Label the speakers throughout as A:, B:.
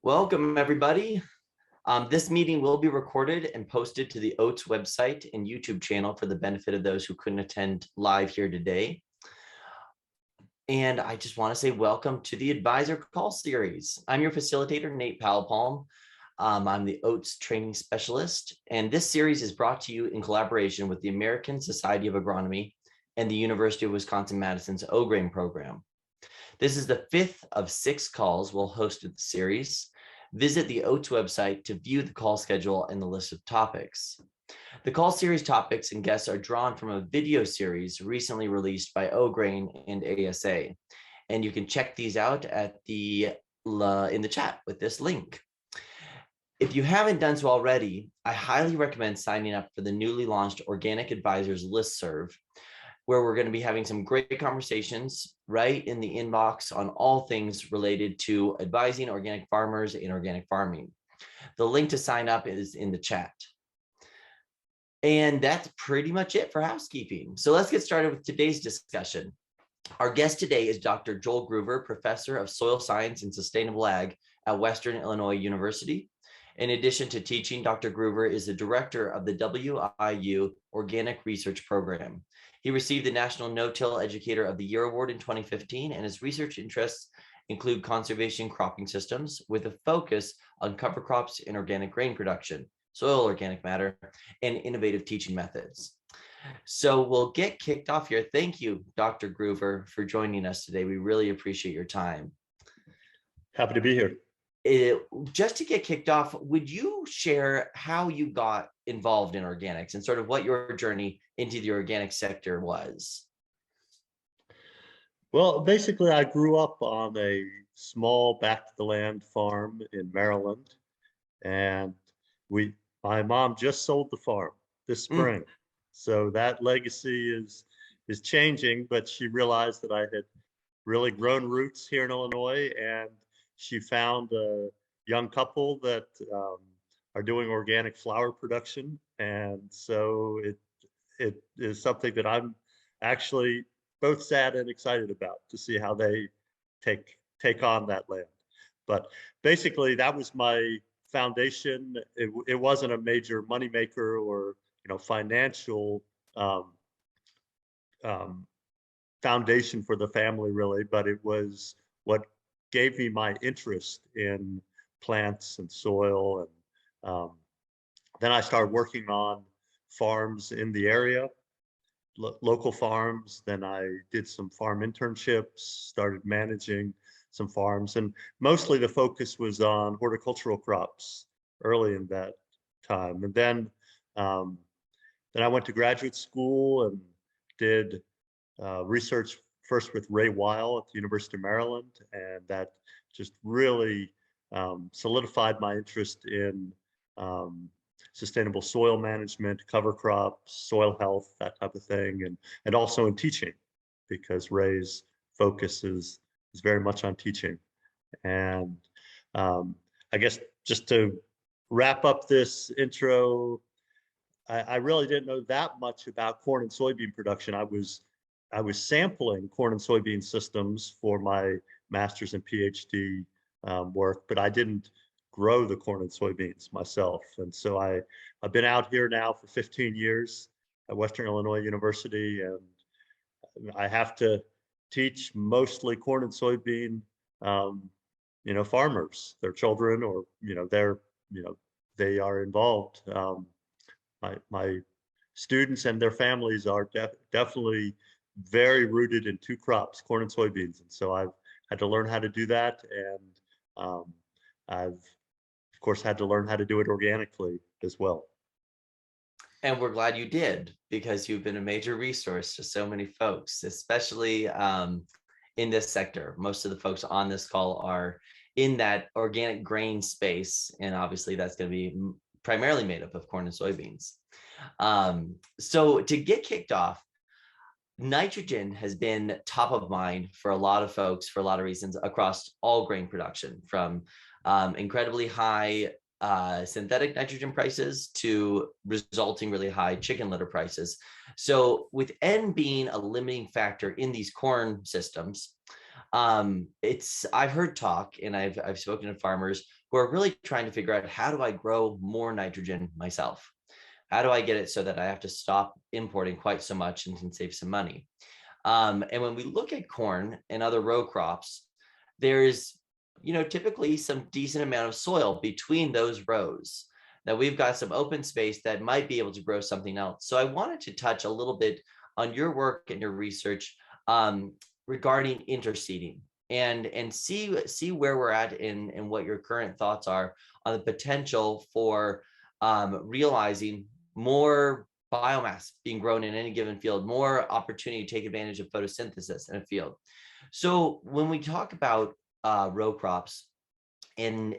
A: Welcome, everybody. This meeting will be recorded and posted to the OATS website and YouTube channel for the benefit of those who couldn't attend live here today. And I just want to say welcome to the Advisor Call Series. I'm your facilitator, Nate Powell-Palm. I'm the OATS training specialist, and this series is brought to you in collaboration with the American Society of Agronomy and the University of Wisconsin-Madison's O-Grain program. This is the fifth of 6 calls we'll host at the series. Visit the OATS website to view the call schedule and the list of topics. The call series topics and guests are drawn from a video series recently released by O-Grain and ASA. And you can check these out at in the chat with this link. If you haven't done so already, I highly recommend signing up for the newly launched Organic Advisors listserv, where we're going to be having some great conversations right in the inbox on all things related to advising organic farmers and organic farming. The link to sign up is in the chat. And that's pretty much it for housekeeping. So let's get started with today's discussion. Our guest today is Dr. Joel Gruver, Professor of Soil Science and Sustainable Ag at Western Illinois University. In addition to teaching, Dr. Gruver is the director of the WIU Organic Research Program. He received the National No-Till Educator of the Year Award in 2015, and his research interests include conservation cropping systems with a focus on cover crops and organic grain production, soil organic matter, and innovative teaching methods. So we'll get kicked off here. Thank you, Dr. Gruver, for joining us today. We really appreciate your time.
B: Happy to be here.
A: Just to get kicked off, would you share how you got involved in organics and sort of what your journey into the organic sector was?
B: Well, basically, I grew up on a small back-to-the-land farm in Maryland, and my mom just sold the farm this spring. So that legacy is changing, but she realized that I had really grown roots here in Illinois, and she found a young couple that are doing organic flower production. And so it is something that I'm actually both sad and excited about to see how they take on that land. But basically, that was my foundation. It wasn't a major moneymaker or financial foundation for the family, really, but it was what gave me my interest in plants and soil. And then I started working on farms in the area, local farms. Then I did some farm internships, started managing some farms, and mostly the focus was on horticultural crops early in that time. And then I went to graduate school and did research first with Ray Weil at the University of Maryland, and that just really solidified my interest in sustainable soil management, cover crops, soil health, that type of thing, and also in teaching, because Ray's focus is very much on teaching. And I guess just to wrap up this intro, I really didn't know that much about corn and soybean production. I was sampling corn and soybean systems for my master's and PhD work, but I didn't grow the corn and soybeans myself. And so I've been out here now for 15 years at Western Illinois University, and I have to teach mostly corn and soybean, farmers, their children, or they are involved. My students and their families are definitely very rooted in 2 crops, corn and soybeans. And so I've had to learn how to do that. And I've, of course, had to learn how to do it organically as well.
A: And we're glad you did, because you've been a major resource to so many folks, especially in this sector. Most of the folks on this call are in that organic grain space. And obviously that's going to be primarily made up of corn and soybeans. So to get kicked off, nitrogen has been top of mind for a lot of folks for a lot of reasons across all grain production, from incredibly high synthetic nitrogen prices to resulting really high chicken litter prices. So with N being a limiting factor in these corn systems, I've heard talk, and I've spoken to farmers who are really trying to figure out, how do I grow more nitrogen myself? How do I get it so that I have to stop importing quite so much and can save some money? And when we look at corn and other row crops, there's, typically some decent amount of soil between those rows, that we've got some open space that might be able to grow something else. So I wanted to touch a little bit on your work and your research, regarding interseeding, and see where we're at and what your current thoughts are on the potential for realizing more biomass being grown in any given field, more opportunity to take advantage of photosynthesis in a field. So when we talk about row crops and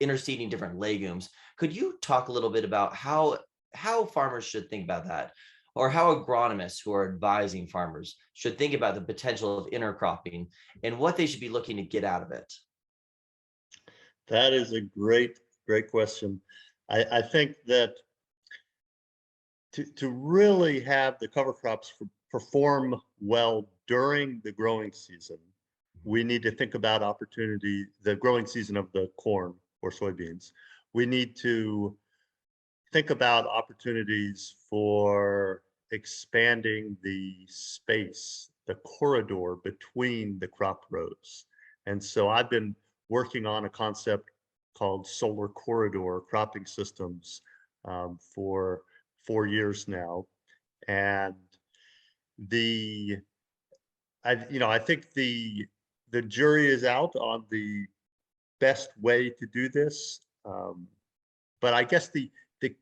A: interseeding different legumes, could you talk a little bit about how farmers should think about that, or how agronomists who are advising farmers should think about the potential of intercropping and what they should be looking to get out of it?
B: That is a great question. I think that to really have the cover crops perform well during the growing season, we need to think about the growing season of the corn or soybeans. We need to think about opportunities for expanding the space, the corridor between the crop rows. And so I've been working on a concept called solar corridor cropping systems for 4 years now. And the I think the jury is out on the best way to do this. But I guess the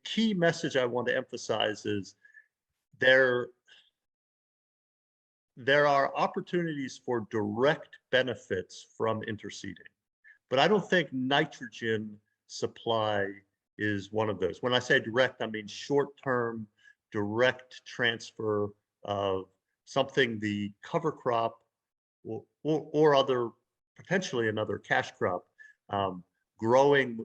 B: key message I want to emphasize is there there are opportunities for direct benefits from interseeding, but I don't think nitrogen supply is one of those. When I say direct, I mean short-term, direct transfer of something the cover crop or other, potentially another cash crop, growing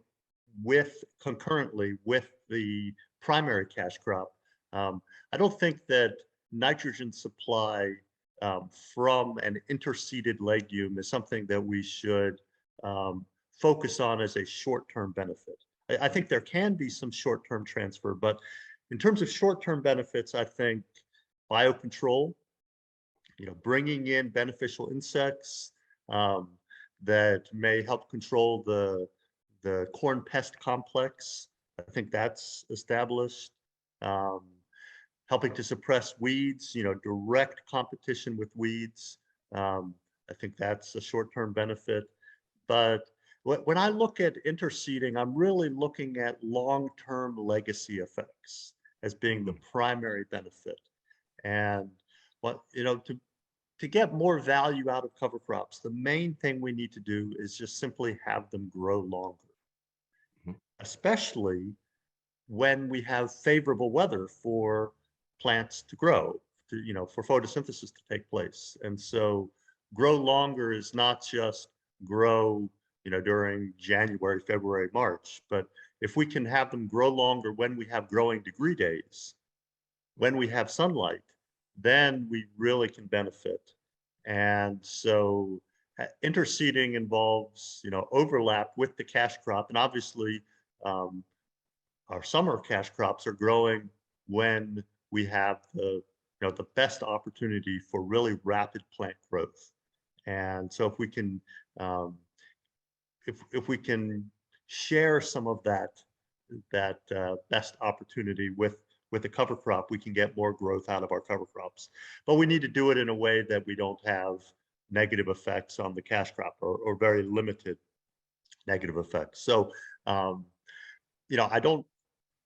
B: concurrently with the primary cash crop. I don't think that nitrogen supply from an interseeded legume is something that we should focus on as a short-term benefit. I think there can be some short-term transfer, but in terms of short-term benefits, I think biocontrol, bringing in beneficial insects that may help control the corn pest complex. I think that's established. Helping to suppress weeds, direct competition with weeds. I think that's a short-term benefit. But when I look at interseeding, I'm really looking at long-term legacy effects as being the primary benefit. And to get more value out of cover crops, the main thing we need to do is just simply have them grow longer, especially when we have favorable weather for plants to grow, for photosynthesis to take place. And so grow longer is not just grow, during January, February, March, but if we can have them grow longer when we have growing degree days, when we have sunlight, then we really can benefit. And so interseeding involves, overlap with the cash crop. And obviously, our summer cash crops are growing when we have the best opportunity for really rapid plant growth. And so if we can if we can share some of that best opportunity with the cover crop, we can get more growth out of our cover crops. But we need to do it in a way that we don't have negative effects on the cash crop, or very limited negative effects. So I don't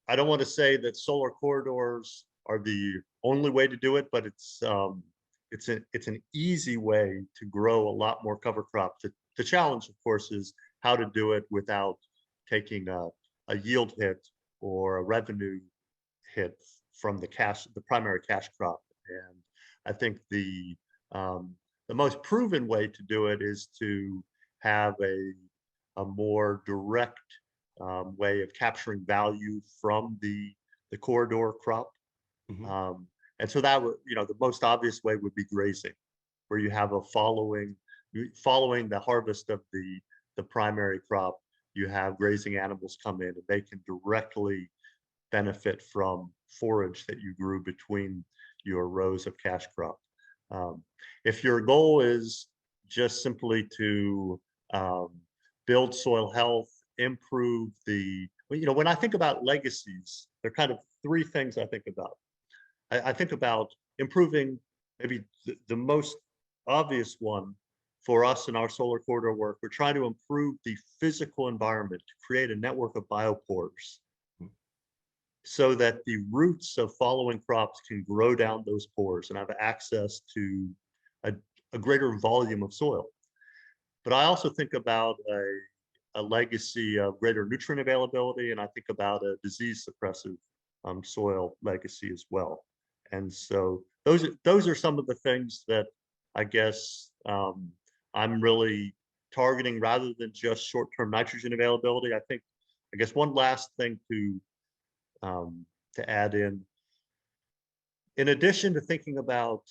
B: want to say that solar corridors are the only way to do it, but it's an easy way to grow a lot more cover crop. The challenge, of course, is how to do it without taking a yield hit or a revenue hit from the primary cash crop. And I think the most proven way to do it is to have a more direct way of capturing value from the corridor crop. And so that would, the most obvious way would be grazing, where you have a following following the harvest of the primary crop, you have grazing animals come in and they can directly benefit from forage that you grew between your rows of cash crop. If your goal is just simply to build soil health, improve when I think about legacies, there are kind of three things I think about. I think about improving, maybe the most obvious one for us in our solar corridor work. We're trying to improve the physical environment to create a network of biopores so that the roots of following crops can grow down those pores and have access to a greater volume of soil. But I also think about a legacy of greater nutrient availability, and I think about a disease suppressive soil legacy as well. And so those are some of the things that I guess I'm really targeting rather than just short-term nitrogen availability. I guess one last thing to add in addition to thinking about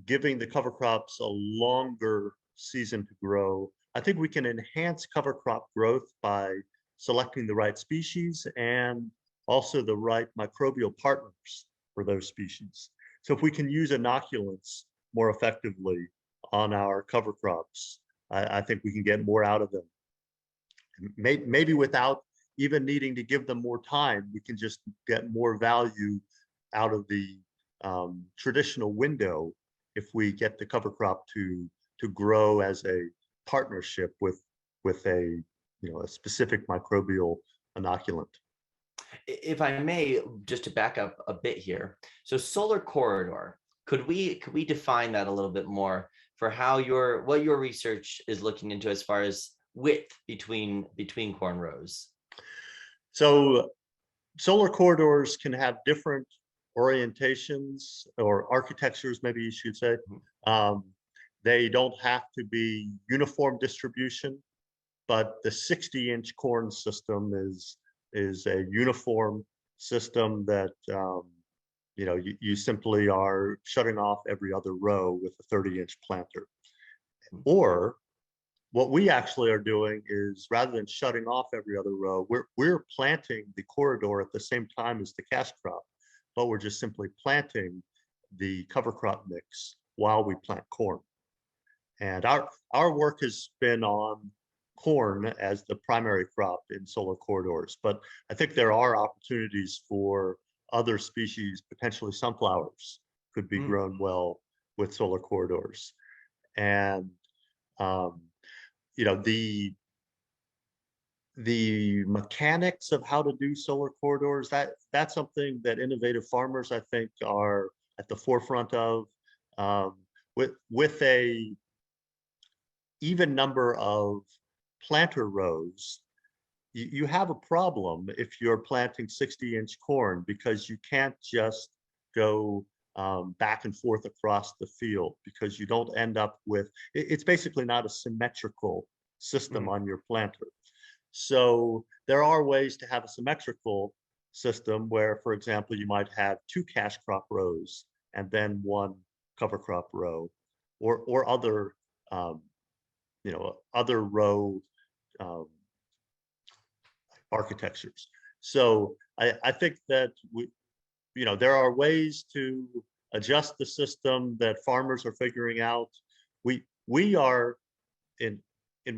B: giving the cover crops a longer season to grow, I think we can enhance cover crop growth by selecting the right species and also the right microbial partners for those species. So if we can use inoculants more effectively on our cover crops, I think we can get more out of them. Maybe without even needing to give them more time, we can just get more value out of the traditional window if we get the cover crop to grow as a partnership with a a specific microbial inoculant.
A: If I may, just to back up a bit here. So solar corridor, could we define that a little bit more for how what your research is looking into as far as width between corn rows?
B: So solar corridors can have different orientations or architectures, maybe you should say. They don't have to be uniform distribution, but the 60-inch corn system is a uniform system that you simply are shutting off every other row with a 30-inch planter. Or what we actually are doing is, rather than shutting off every other row, we're planting the corridor at the same time as the cash crop, but we're just simply planting the cover crop mix while we plant corn. And our work has been on corn as the primary crop in solar corridors, but I think there are opportunities for other species, potentially sunflowers could be grown well with solar corridors. And the mechanics of how to do solar corridors, that's something that innovative farmers, I think, are at the forefront of. With a even number of planter rows, you have a problem if you're planting 60-inch corn, because you can't just go back and forth across the field, because you don't end up with, it's basically not a symmetrical system on your planter. So there are ways to have a symmetrical system where, for example, you might have 2 cash crop rows and then 1 cover crop row, or other other row architectures. So I think that there are ways to adjust the system that farmers are figuring out. We are in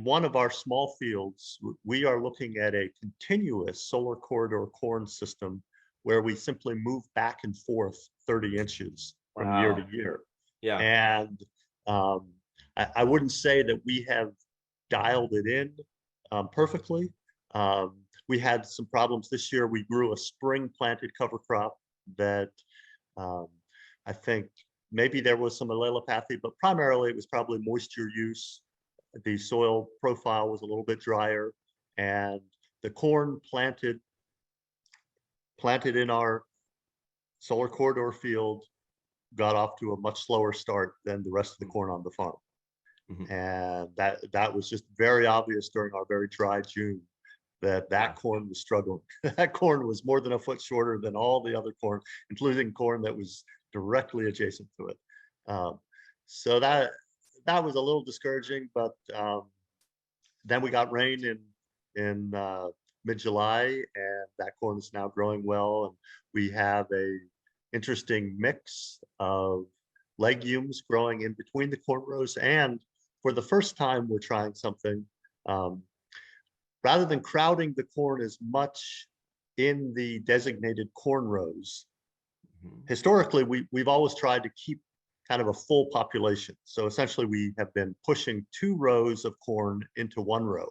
B: one of our small fields, we are looking at a continuous solar corridor corn system where we simply move back and forth 30 inches from year to year.
A: Yeah.
B: And I wouldn't say that we have dialed it in perfectly. We had some problems this year. We grew a spring planted cover crop that I think maybe there was some allelopathy, but primarily it was probably moisture use. The soil profile was a little bit drier, and the corn planted in our solar corridor field got off to a much slower start than the rest of the corn on the farm. And that was just very obvious during our very dry June, that corn was struggling. That corn was more than a foot shorter than all the other corn, including corn that was directly adjacent to it. So that was a little discouraging, but then we got rain in mid-July, and that corn is now growing well, and we have a interesting mix of legumes growing in between the corn rows. And for the first time, we're trying something. Rather than crowding the corn as much in the designated corn rows, historically, we've always tried to keep kind of a full population. So essentially, we have been pushing 2 rows of corn into 1 row.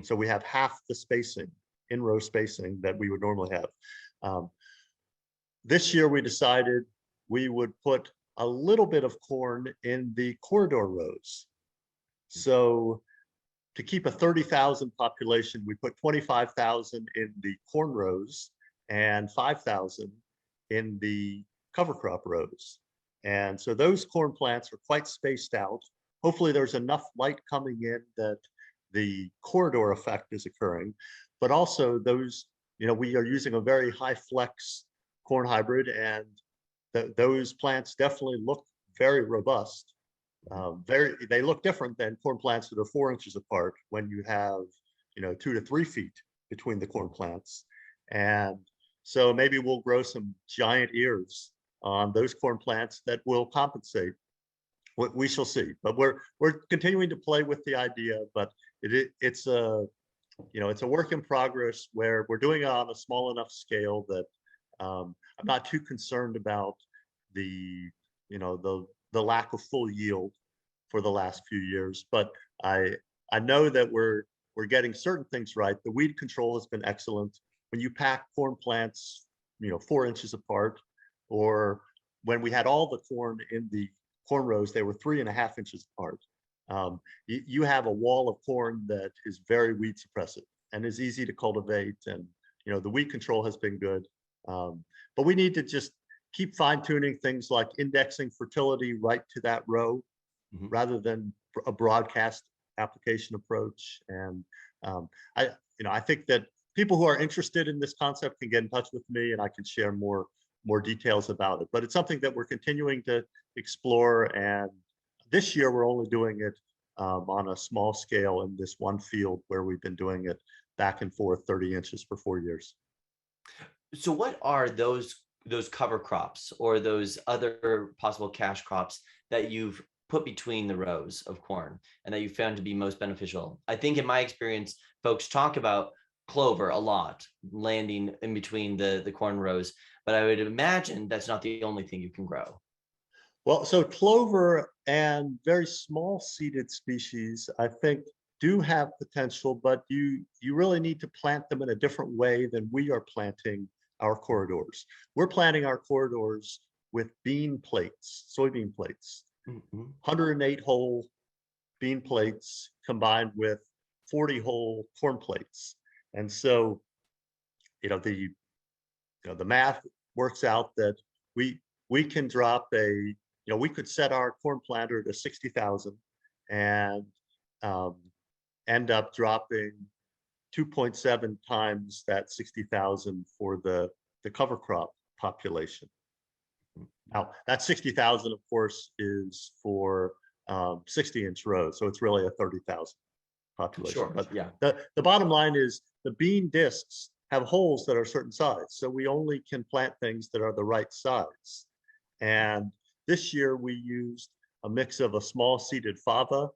B: So we have half the spacing, in-row spacing, that we would normally have. This year, we decided we would put a little bit of corn in the corridor rows. So to keep a 30,000 population, we put 25,000 in the corn rows and 5,000 in the cover crop rows. And so those corn plants are quite spaced out. Hopefully there's enough light coming in that the corridor effect is occurring, but also those, we are using a very high flex corn hybrid, and those plants definitely look very robust. They look different than corn plants that are 4 inches apart when you have, 2 to 3 feet between the corn plants. And so maybe we'll grow some giant ears on those corn plants that will compensate. We shall see. But we're continuing to play with the idea, but it's a work in progress where we're doing it on a small enough scale that I'm not too concerned about the lack of full yield for the last few years. But I know that we're getting certain things right. The weed control has been excellent. When you pack corn plants, 4 inches apart, or when we had all the corn in the corn rows, they were 3.5 inches apart. You have a wall of corn that is very weed suppressive and is easy to cultivate, and the weed control has been good. But we need to just keep fine-tuning things like indexing fertility right to that row, rather than a broadcast application approach. And I think that people who are interested in this concept can get in touch with me, and I can share more details about it. But it's something that we're continuing to explore, and this year we're only doing it on a small scale in this one field where we've been doing it back and forth 30 inches for 4 years.
A: So what are those cover crops or those other possible cash crops that you've put between the rows of corn and that you found to be most beneficial? I think in my experience, folks talk about clover a lot, landing in between the corn rows, but I would imagine that's not the only thing you can grow.
B: Well, so clover and very small seeded species, I think, do have potential, but you really need to plant them in a different way than we are planting our corridors. We're planting our corridors with bean plates, soybean plates, 108 hole bean plates combined with 40 hole corn plates. And so, the math works out that we can drop we could set our corn planter to 60,000 and end up dropping 2.7 times that 60,000 for the cover crop population. Now, that 60,000, of course, is for 60-inch rows, so it's really a 30,000 population.
A: Sure,
B: but
A: yeah.
B: The bottom line is the bean discs have holes that are a certain size, so we only can plant things that are the right size. And this year we used a mix of a small seeded fava,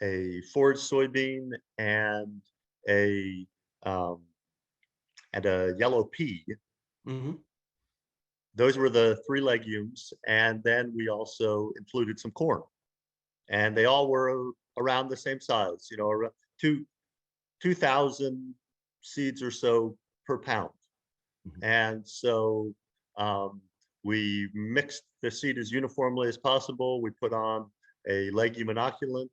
B: a forage soybean, and a yellow pea. Those were the 3 legumes, and then we also included some corn, and they all were around the same size, around 2,000 seeds or so per pound. And so we mixed the seed as uniformly as possible. We put on a legume inoculant.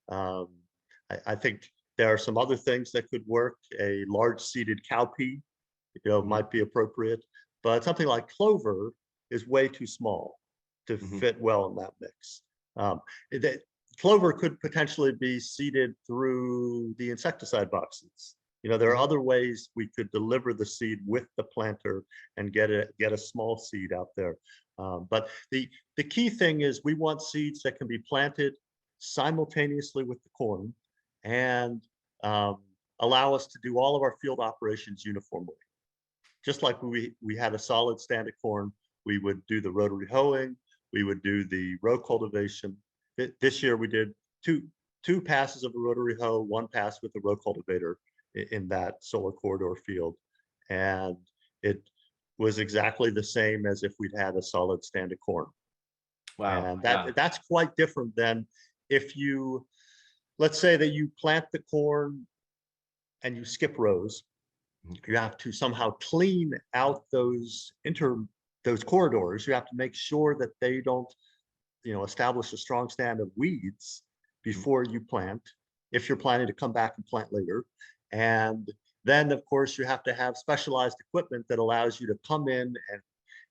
B: I think there are some other things that could work. A large seeded cowpea, might be appropriate, but something like clover is way too small to fit well in that mix. Clover could potentially be seeded through the insecticide boxes. There are other ways we could deliver the seed with the planter and get a small seed out there. But the key thing is we want seeds that can be planted simultaneously with the corn and allow us to do all of our field operations uniformly. Just like we had a solid stand of corn, we would do the rotary hoeing, we would do the row cultivation. This year we did two passes of a rotary hoe, one pass with the row cultivator in that solar corridor field. And it was exactly the same as if we'd had a solid stand of corn.
A: Wow.
B: And that's quite different than if you, let's say that you plant the corn and you skip rows. You have to somehow clean out those corridors. You have to make sure that they don't, establish a strong stand of weeds before you plant, if you're planning to come back and plant later. And then, of course, you have to have specialized equipment that allows you to come in and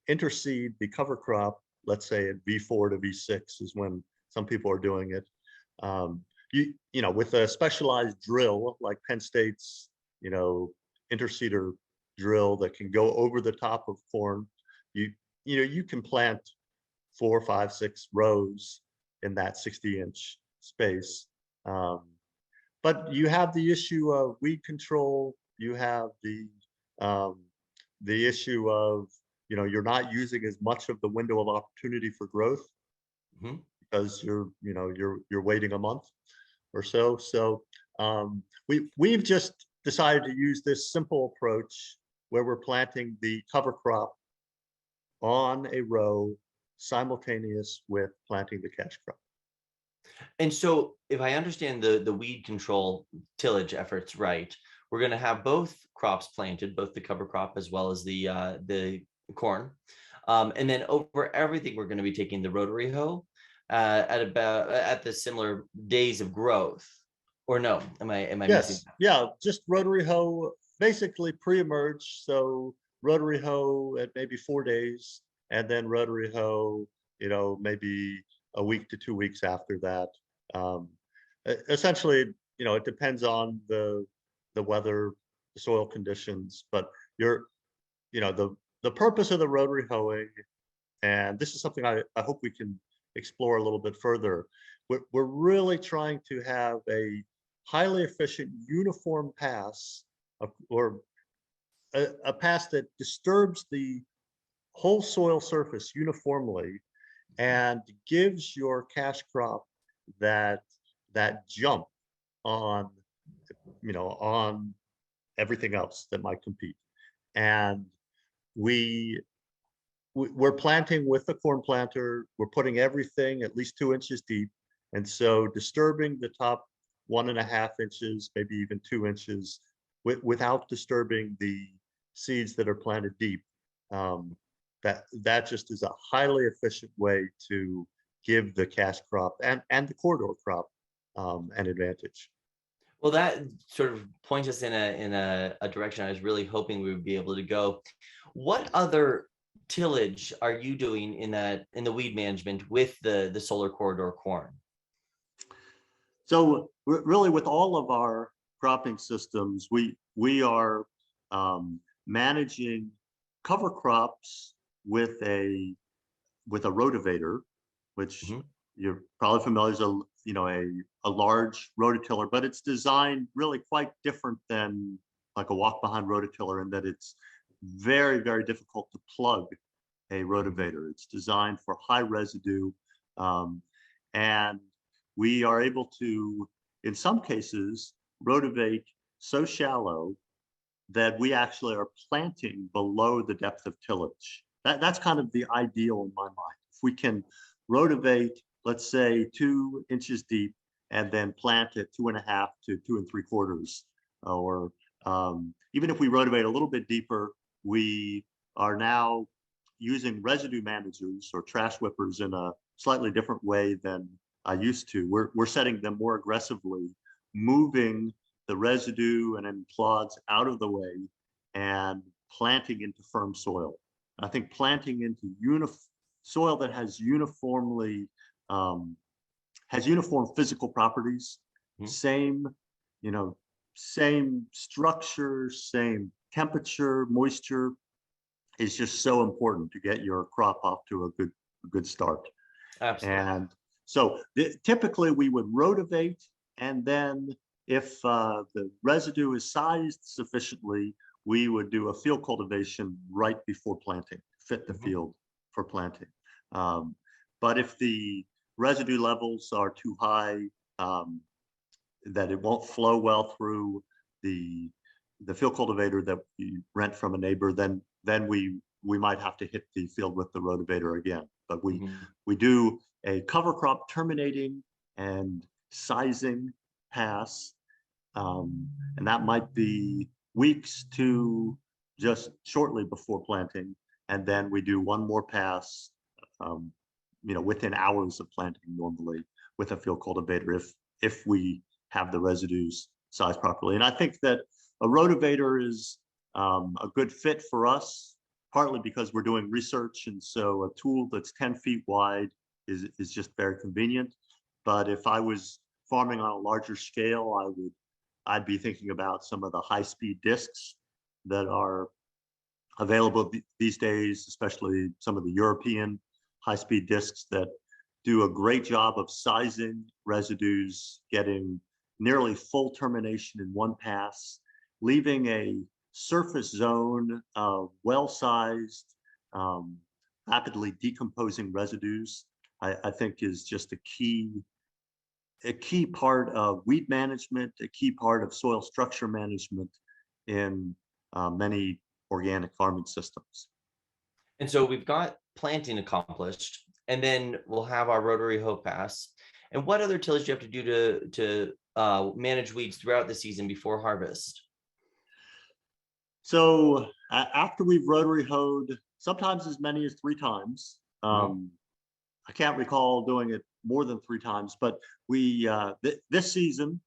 B: interseed the cover crop, let's say at V4 to V6 is when some people are doing it. With a specialized drill like Penn State's, interseeder drill that can go over the top of corn, you can plant 4, 5, 6 rows in that 60-inch space. But you have the issue of weed control. You have the issue of, you're not using as much of the window of opportunity for growth because you're waiting a month or so. So we've just decided to use this simple approach where we're planting the cover crop on a row simultaneous with planting the cash crop.
A: And so if I understand the weed control tillage efforts right, we're going to have both crops planted, both the cover crop as well as the corn. And then over everything, we're going to be taking the rotary hoe at the similar days of growth. Or no, am I missing that?
B: Yeah, just rotary hoe, basically pre-emerge. So rotary hoe at maybe 4 days, and then rotary hoe, maybe a week to 2 weeks after that. Essentially, it depends on the weather, the soil conditions, but the purpose of the rotary hoeing, and this is something I hope we can explore a little bit further. We're really trying to have a highly efficient uniform pass, or a pass that disturbs the whole soil surface uniformly and gives your cash crop that jump on on everything else that might compete. And we're planting with the corn planter. We're putting everything at least 2 inches deep, and so disturbing the top 1.5 inches, maybe even 2 inches, without disturbing the seeds that are planted deep. That just is a highly efficient way to give the cash crop and the corridor crop an advantage.
A: Well, that sort of points us in a direction I was really hoping we would be able to go. What other tillage are you doing in the weed management with the solar corridor corn?
B: So really, with all of our cropping systems, we are managing cover crops with a rotavator, which you're probably familiar with, a large rototiller, but it's designed really quite different than like a walk behind rototiller in that it's very, very difficult to plug a rotavator. It's designed for high residue, and we are able to, in some cases, rotivate so shallow that we actually are planting below the depth of tillage. That's kind of the ideal in my mind. If we can rotivate, let's say 2 inches deep, and then plant at 2.5 to 2 3/4, or even if we rotivate a little bit deeper, we are now using residue managers or trash whippers in a slightly different way than I used to. We're setting them more aggressively, moving the residue and then clods out of the way and planting into firm soil. I think planting into soil that has uniform physical properties, same, same structure, same temperature, moisture is just so important to get your crop off to a good start.
A: Absolutely.
B: And so typically we would rotivate, and then if the residue is sized sufficiently, we would do a field cultivation right before planting, fit the field for planting. But if the residue levels are too high, that it won't flow well through the field cultivator that we rent from a neighbor, then we might have to hit the field with the rotivator again. But we do a cover crop terminating and sizing pass, and that might be weeks to just shortly before planting, and then we do one more pass, within hours of planting normally with a field cultivator if we have the residues sized properly. And I think that a rotivator is a good fit for us, partly because we're doing research, and so a tool that's 10 feet wide is just very convenient. But if I was farming on a larger scale, I'd be thinking about some of the high-speed discs that are available these days, especially some of the European high-speed discs that do a great job of sizing residues, getting nearly full termination in one pass, leaving a surface zone of well-sized, rapidly decomposing residues. I think is just a key part of weed management, a key part of soil structure management in many organic farming systems.
A: And so we've got planting accomplished, and then we'll have our rotary hoe pass. And what other tillage do you have to do to manage weeds throughout the season before harvest?
B: So after we've rotary hoed, sometimes as many as 3 times. I can't recall doing it more than 3 times, but we this season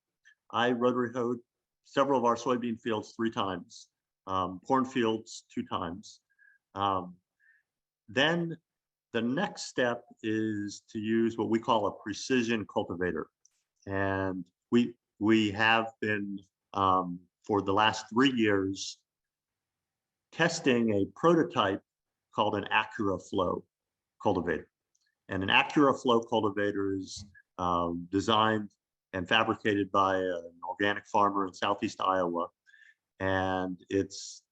B: I rotary hoed several of our soybean fields 3 times, corn fields 2 times. Then the next step is to use what we call a precision cultivator, and we have been for the last 3 years testing a prototype called an Acura Flow cultivator. And an Acura Flow cultivator is designed and fabricated by an organic farmer in Southeast Iowa. And it's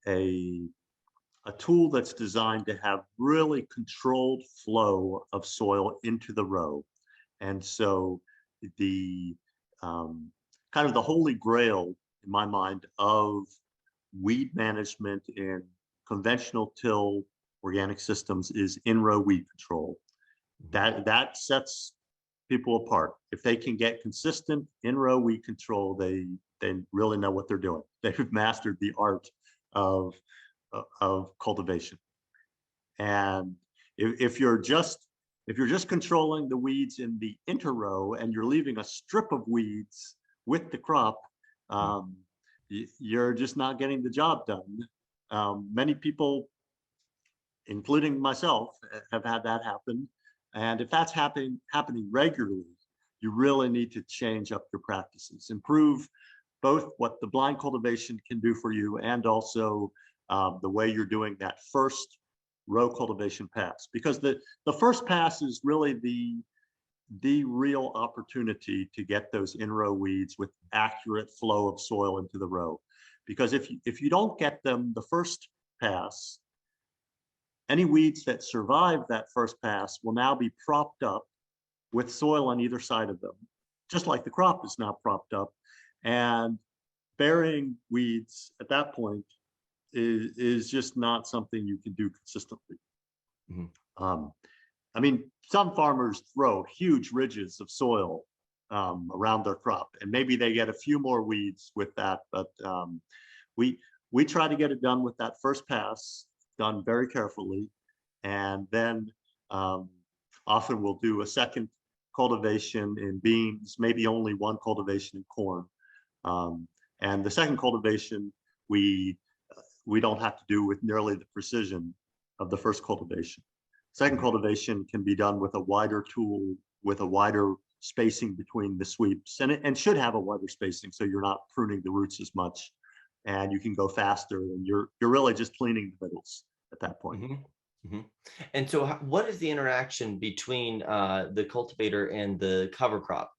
B: a tool that's designed to have really controlled flow of soil into the row. And so the kind of the holy grail, in my mind, of weed management in conventional till organic systems is in-row weed control. That sets people apart. If they can get consistent in-row weed control, they really know what they're doing. They've mastered the art of cultivation. And if you're just controlling the weeds in the interrow and you're leaving a strip of weeds with the crop, you're just not getting the job done. Many people, including myself, have had that happen. And if that's happening regularly, you really need to change up your practices, improve both what the blind cultivation can do for you and also the way you're doing that first row cultivation pass. Because the first pass is really the real opportunity to get those in-row weeds with accurate flow of soil into the row. Because if you don't get them the first pass, any weeds that survive that first pass will now be propped up with soil on either side of them, just like the crop is now propped up. And burying weeds at that point is just not something you can do consistently. I mean, some farmers throw huge ridges of soil around their crop, and maybe they get a few more weeds with that, but we try to get it done with that first pass, done very carefully, and then often we'll do a second cultivation in beans, maybe only one cultivation in corn, and the second cultivation we don't have to do with nearly the precision of the first cultivation. Second cultivation can be done with a wider tool, with a wider spacing between the sweeps, and should have a wider spacing so you're not pruning the roots as much, and you can go faster, and you're really just cleaning the middles at that point.
A: And so what is the interaction between the cultivator and the cover crop?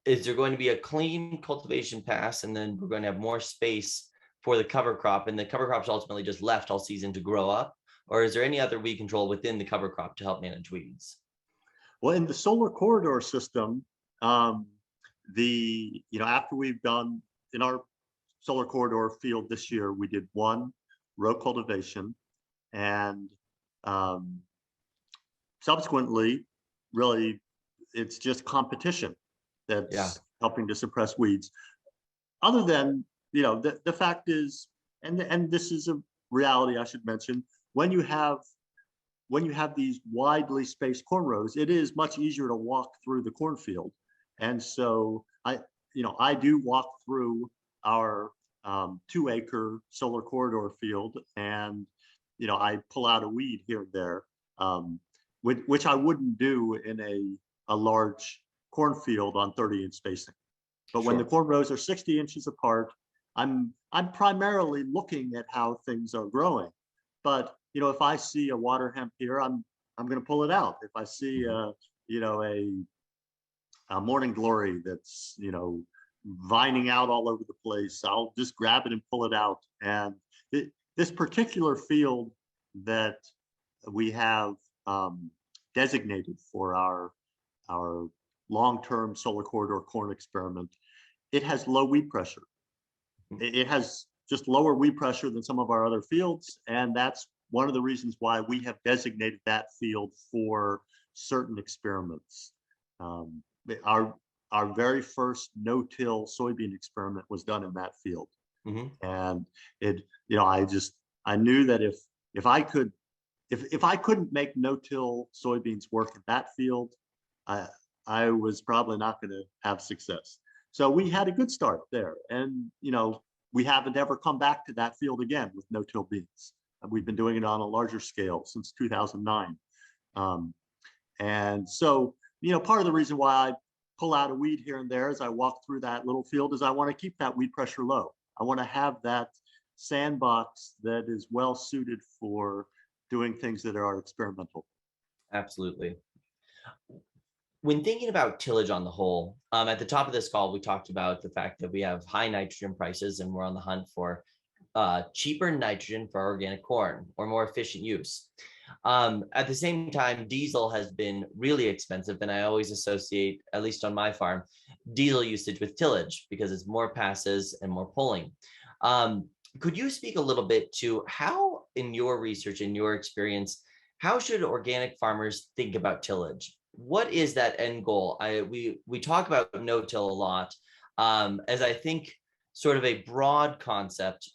A: Is there going to be a clean cultivation pass, and then we're going to have more space for the cover crop, and the cover crop's ultimately just left all season to grow up? Or is there any other weed control within the cover crop to help manage weeds?
B: Well, in the solar corridor system, after we've done in our solar corridor field this year, we did one row cultivation, and subsequently, really, it's just competition that's helping to suppress weeds. Other than, the fact is, and this is a reality I should mention, when you have these widely spaced corn rows, it is much easier to walk through the cornfield. And so I do walk through our 2-acre solar corridor field, and I pull out a weed here and there, which I wouldn't do in a large cornfield on 30-inch spacing. But when the corn rows are 60 inches apart, I'm primarily looking at how things are growing. But if I see a water hemp here, I'm going to pull it out. If I see a morning glory that's vining out all over the place, I'll just grab it and pull it out. And this particular field that we have designated for our long-term solar corridor corn experiment, it has low weed pressure. It has just lower weed pressure than some of our other fields, and that's one of the reasons why we have designated that field for certain experiments. Our very first no-till soybean experiment was done in that field, and I knew that if I couldn't make no-till soybeans work in that field, I was probably not going to have success. So we had a good start there, and we haven't ever come back to that field again with no-till beans. We've been doing it on a larger scale since 2009. And so, part of the reason why I pull out a weed here and there as I walk through that little field is I want to keep that weed pressure low. I want to have that sandbox that is well suited for doing things that are experimental.
A: Absolutely. When thinking about tillage on the whole, at the top of this call, we talked about the fact that we have high nitrogen prices and we're on the hunt for cheaper nitrogen for organic corn or more efficient use. At the same time, diesel has been really expensive, and I always associate, at least on my farm, diesel usage with tillage because it's more passes and more pulling. Could you speak a little bit to how, in your research, in your experience, how should organic farmers think about tillage? What is that end goal? We talk about no-till a lot, as I think sort of a broad concept,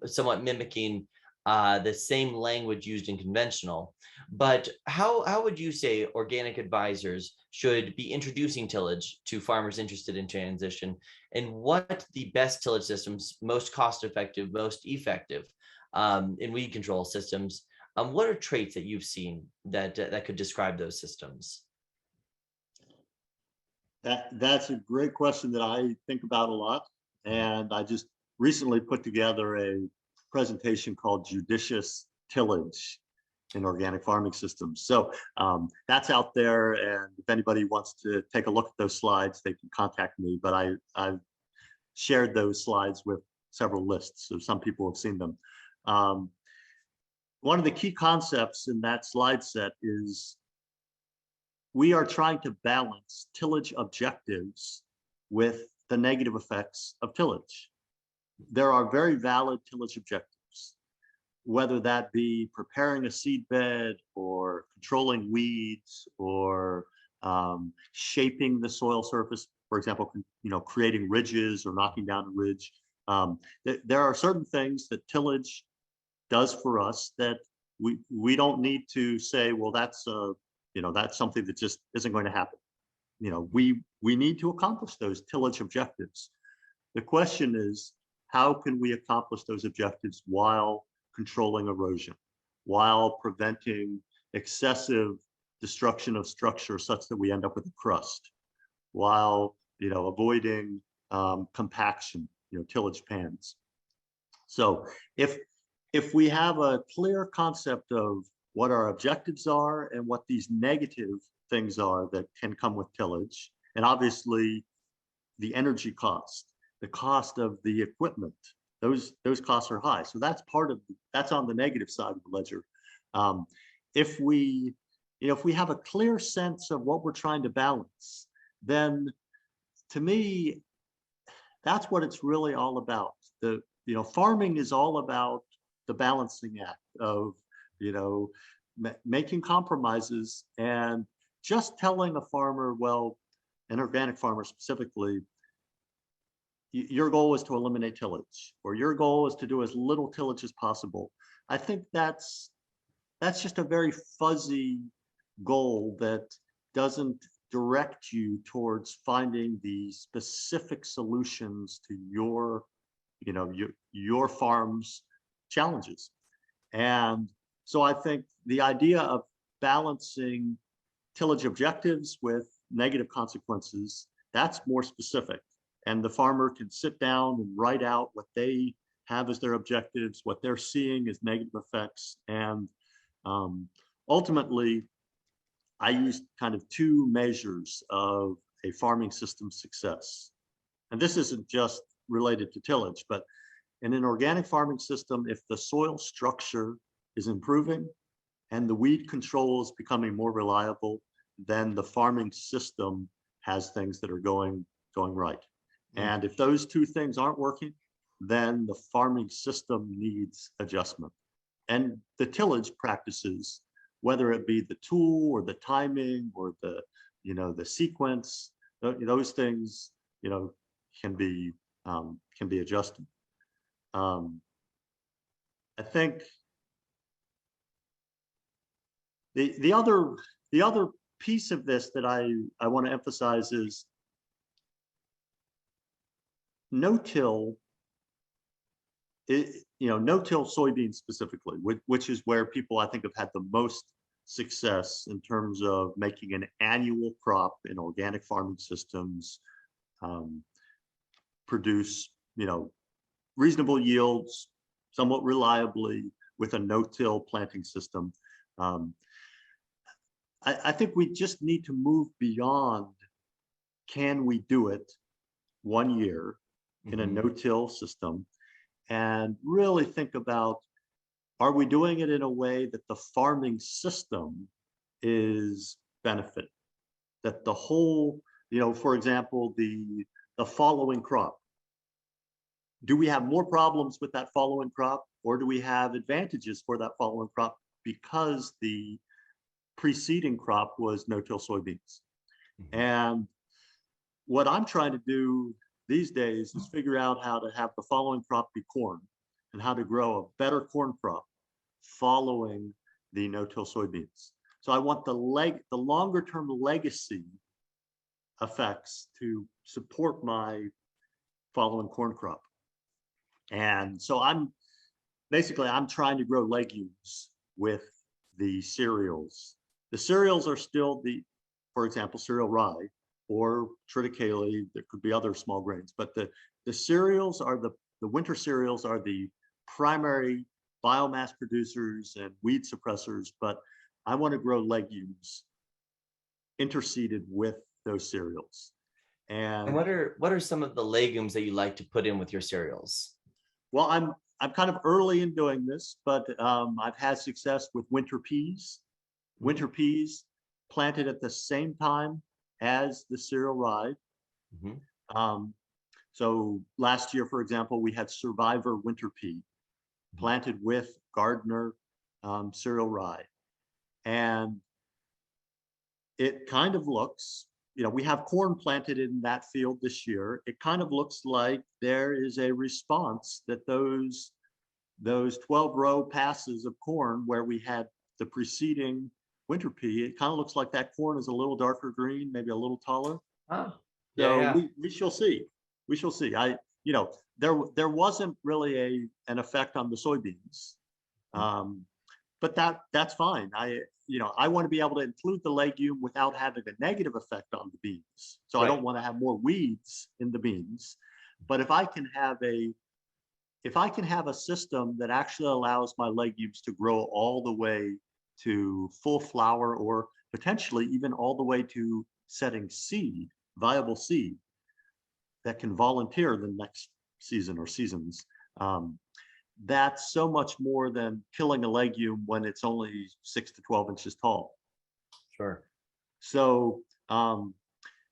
A: somewhat mimicking the same language used in conventional. But how would you say organic advisors should be introducing tillage to farmers interested in transition, and what the best tillage systems, most cost-effective, most effective in weed control systems? What are traits that you've seen that could describe those systems?
B: That's a great question that I think about a lot. And I just recently put together a presentation called Judicious Tillage in Organic Farming Systems. So that's out there. And if anybody wants to take a look at those slides, they can contact me. But I've shared those slides with several lists, so some people have seen them. One of the key concepts in that slide set is we are trying to balance tillage objectives with the negative effects of tillage. There are very valid tillage objectives, whether that be preparing a seed bed or controlling weeds or shaping the soil surface, for example, creating ridges or knocking down a ridge. There are certain things that tillage does for us that we don't need to say, well, that's something that just isn't going to happen. We need to accomplish those tillage objectives. The question is, how can we accomplish those objectives while controlling erosion, while preventing excessive destruction of structure such that we end up with a crust, while, avoiding compaction, tillage pans. So if we have a clear concept of what our objectives are and what these negative things are that can come with tillage, and obviously the energy cost, the cost of the equipment, those costs are high. So that's that's on the negative side of the ledger. If we have a clear sense of what we're trying to balance, then to me, that's what it's really all about. Farming is all about the balancing act of, making compromises, and just telling a farmer, well, an organic farmer specifically, your goal is to eliminate tillage, or your goal is to do as little tillage as possible. I think that's just a very fuzzy goal that doesn't direct you towards finding the specific solutions to your farm's challenges. And so I think the idea of balancing tillage objectives with negative consequences, that's more specific. And the farmer can sit down and write out what they have as their objectives, what they're seeing as negative effects. And ultimately, I use kind of two measures of a farming system's success. And this isn't just related to tillage, but in an organic farming system, if the soil structure is improving and the weed control is becoming more reliable, then the farming system has things that are going right. And if those two things aren't working, then the farming system needs adjustment. And the tillage practices, whether it be the tool or the timing or the sequence, those things, can be adjusted. I think the other piece of this that I want to emphasize is no-till. No-till soybeans specifically, which is where people I think have had the most success in terms of making an annual crop in organic farming systems, produce reasonable yields somewhat reliably with a no-till planting system. I think we just need to move beyond, can we do it one year in a no-till system, and really think about, are we doing it in a way that the farming system is benefiting? That the whole, for example, the following crop, do we have more problems with that following crop, or do we have advantages for that following crop because the preceding crop was no-till soybeans? And what I'm trying to do these days is figure out how to have the following crop be corn, and how to grow a better corn crop following the no-till soybeans. So I want the longer term legacy effects to support my following corn crop. And so I'm trying to grow legumes with the cereals. The cereals are still for example, cereal rye or triticale. There could be other small grains, but the cereals are the winter cereals are the primary biomass producers and weed suppressors, but I want to grow legumes interseeded with those cereals. And
A: what are some of the legumes that you like to put in with your cereals?
B: Well, I'm kind of early in doing this, but I've had success with winter peas. Winter peas planted at the same time as the cereal rye. So last year, for example, we had Survivor winter pea planted with Gardner cereal rye. And it kind of looks, we have corn planted in that field this year. It kind of looks like there is a response that those 12-row passes of corn where we had the preceding winter pea, it kind of looks like that corn is a little darker green, maybe a little taller.
A: Oh, yeah.
B: So we shall see. We shall see. There wasn't really an effect on the soybeans, but that's fine. I want to be able to include the legume without having a negative effect on the beans. So I
A: Right.
B: don't want to have more weeds in the beans. But if I can have a system that actually allows my legumes to grow all the way to full flower, or potentially even all the way to setting seed, viable seed, that can volunteer the next season or seasons, that's so much more than killing a legume when it's only 6 to 12 inches tall.
A: Sure.
B: So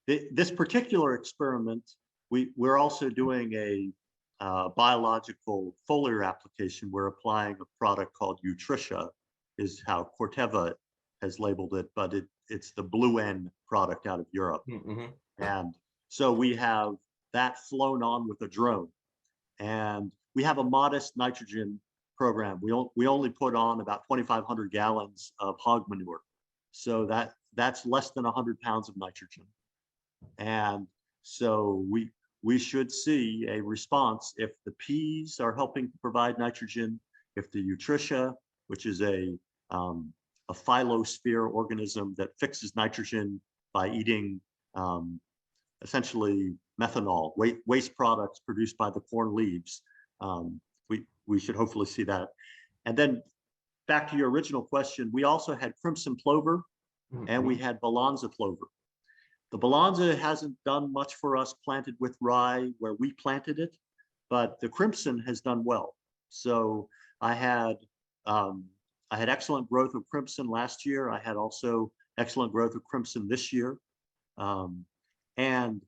B: this particular experiment, we're also doing a biological foliar application. We're applying a product called Nutritia, is how Corteva has labeled it, but it's the Blue N product out of Europe.
A: Mm-hmm.
B: And so we have that flown on with a drone, and we have a modest nitrogen program. We only put on about 2,500 gallons of hog manure, so that's less than 100 pounds of nitrogen. And so we should see a response if the peas are helping to provide nitrogen, if the Nutritia, which is a phylosphere organism that fixes nitrogen by eating essentially methanol, waste products produced by the corn leaves. We should hopefully see that. And then back to your original question, we also had crimson clover, and we had balanza clover. The balanza hasn't done much for us planted with rye where we planted it, but the crimson has done well. So I had excellent growth of crimson last year. I had also excellent growth of crimson this year. And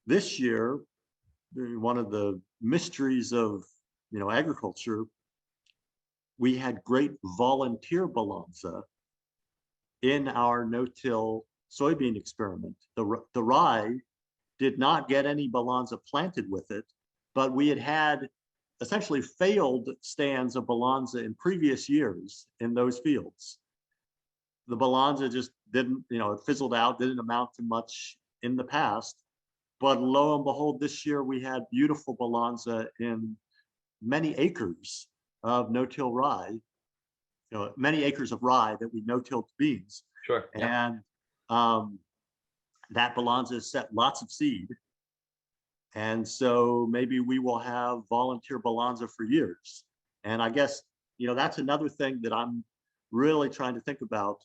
B: this year, one of the mysteries of agriculture, we had great volunteer balanza in our no-till soybean experiment. The rye did not get any balanza planted with it, but we had essentially failed stands of balanza in previous years in those fields. The balanza just didn't, it fizzled out, didn't amount to much in the past. But lo and behold, this year we had beautiful balanza in many acres of no-till rye, many acres of rye that we no-tilled beans.
A: Sure. Yeah.
B: And that balanza has set lots of seed. And so maybe we will have volunteer balanza for years. And I guess, that's another thing that I'm really trying to think about,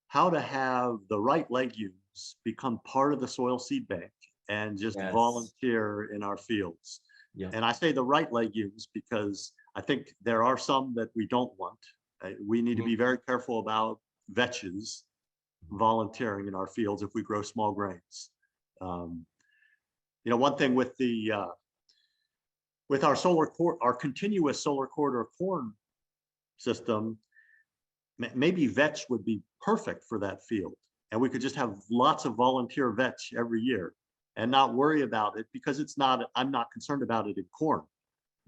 B: how to have the right legumes become part of the soil seed bank and just volunteer in our fields.
A: Yeah.
B: And I say the right legumes because I think there are some that we don't want. We need to be very careful about vetches volunteering in our fields if we grow small grains. One thing with with our continuous solar corridor corn system, maybe vetch would be perfect for that field, and we could just have lots of volunteer vetch every year and not worry about it, because I'm not concerned about it in corn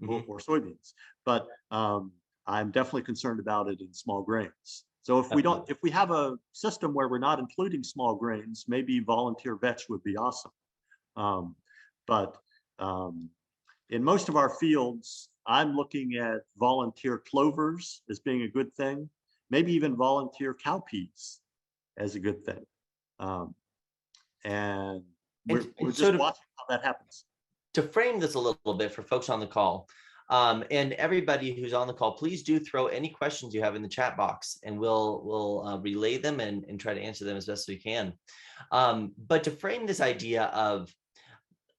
B: or soybeans, but I'm definitely concerned about it in small grains. So if we have a system where we're not including small grains, maybe volunteer vetch would be awesome. But in most of our fields, I'm looking at volunteer clovers as being a good thing, maybe even volunteer cowpeas as a good thing. And we're just watching how that happens.
A: To frame this a little bit for folks on the call, and everybody who's on the call, please do throw any questions you have in the chat box, and we'll relay them and try to answer them as best we can. But to frame this idea of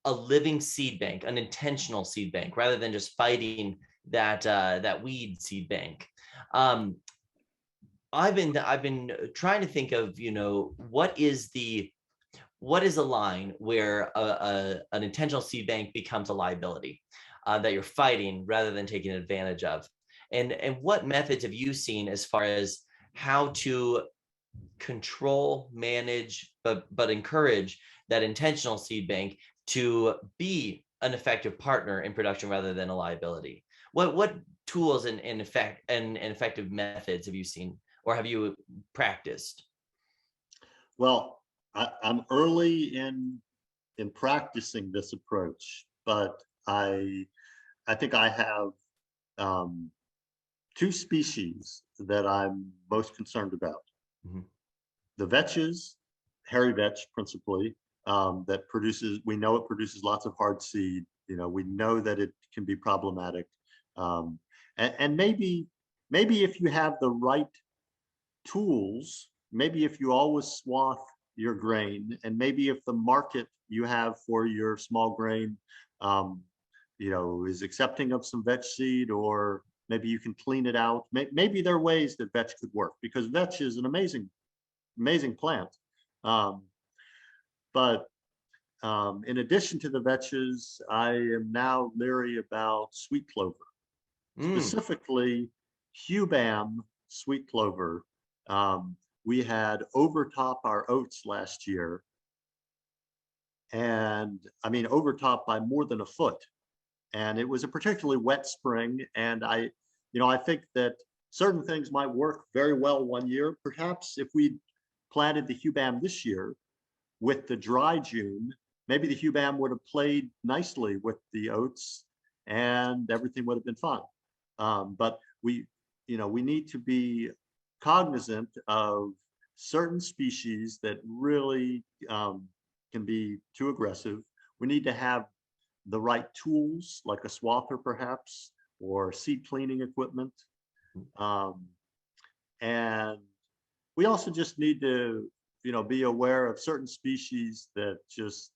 A: a living seed bank, an intentional seed bank, rather than just fighting that weed seed bank, I've been trying to think of, what is a line where an intentional seed bank becomes a liability that you're fighting rather than taking advantage of, and what methods have you seen as far as how to control, manage, but encourage that intentional seed bank to be an effective partner in production rather than a liability? What tools and effective methods have you seen or have you practiced?
B: Well, I'm early in practicing this approach, but I think I have two species that I'm most concerned about.
A: Mhm.
B: The vetches, hairy vetch principally, that produces, we know it produces lots of hard seed. We know that it can be problematic. Um, and maybe if you have the right tools, maybe if you always swath your grain, and maybe if the market you have for your small grain, um, is accepting of some vetch seed, or maybe you can clean it out. Maybe there are ways that vetch could work, because vetch is an amazing plant. Um, but in addition to the vetches, I am now leery about sweet clover,
A: Mm.
B: specifically Hubam sweet clover. Um, we had overtop our oats last year, and I mean overtop by more than a foot. And it was a particularly wet spring, and I think that certain things might work very well one year. Perhaps if we planted the Hubam this year with the dry June, maybe the Hubam would have played nicely with the oats, and everything would have been fine. But we need to be cognizant of certain species that really can be too aggressive. We need to have the right tools, like a swather perhaps, or seed cleaning equipment. Um, and we also just need to, be aware of certain species that just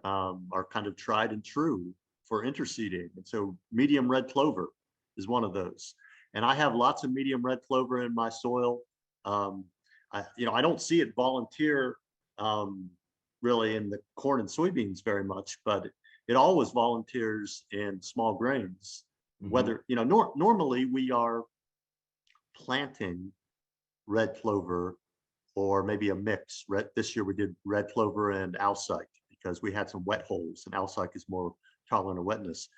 B: are kind of tried and true for interseeding. And so medium red clover is one of those. And I have lots of medium red clover in my soil. Um, I don't see it volunteer really in the corn and soybeans very much, but it always volunteers in small grains. Whether, normally we are planting red clover, or maybe a mix. This year we did red clover and alsike, because we had some wet holes, and alsike is more tolerant of wetness.